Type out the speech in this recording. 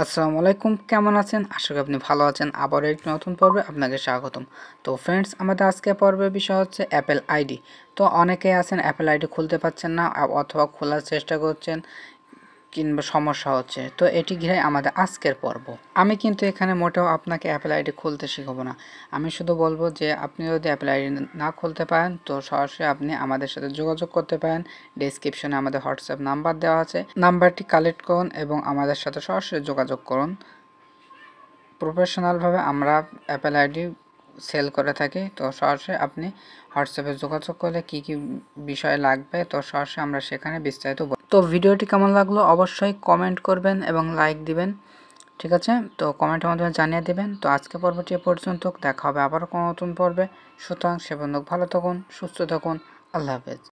আসসালামু আলাইকুম, কেমন আছেন? আশা করি আপনি ভালো আছেন। আবারও একটি নতুন পর্বে আপনাকে স্বাগতম। তো ফ্রেন্ডস, আমাদের আজকের পর্বের বিষয় হচ্ছে অ্যাপেল আইডি। তো অনেকেই আছেন অ্যাপেল আইডি খুলতে পারছেন না, অথবা খোলার চেষ্টা করছেন কিংবা সমস্যা হচ্ছে। তো এটি ঘিরে আমাদের আজকের পর্ব। আমি কিন্তু এখানে মোটেও আপনাকে অ্যাপেল আইডি খুলতে শিখাবো না। আমি শুধু বলবো যে আপনি যদি অ্যাপেল আইডি না খুলতে পারেন তো সরাসরি আপনি আমাদের সাথে যোগাযোগ করতে পারেন। ডেসক্রিপশনে আমাদের হোয়াটসঅ্যাপ নাম্বার দেওয়া আছে, নাম্বারটি কালেক্ট করুন এবং আমাদের সাথে সরাসরি যোগাযোগ করুন। প্রফেশনালভাবে আমরা অ্যাপেল আইডি সেল করে থাকি। তো সরাসরি আপনি হোয়াটসঅ্যাপে যোগাযোগ করলে কি কি বিষয় লাগবে তো সরাসরি আমরা সেখানে বিস্তারিত তো ভিডিওটি কেমন লাগলো অবশ্যই কমেন্ট করবেন এবং লাইক দিবেন। ঠিক আছে, তো কমেন্টের মাধ্যমে জানিয়ে দেবেন। তো আজকে পর্বটি এ পর্যন্ত, দেখা হবে আবারও কোনো নতুন পর্বে। সুতরাং সে পর্যন্ত ভালো থাকুন, সুস্থ থাকুন। আল্লাহ হাফেজ।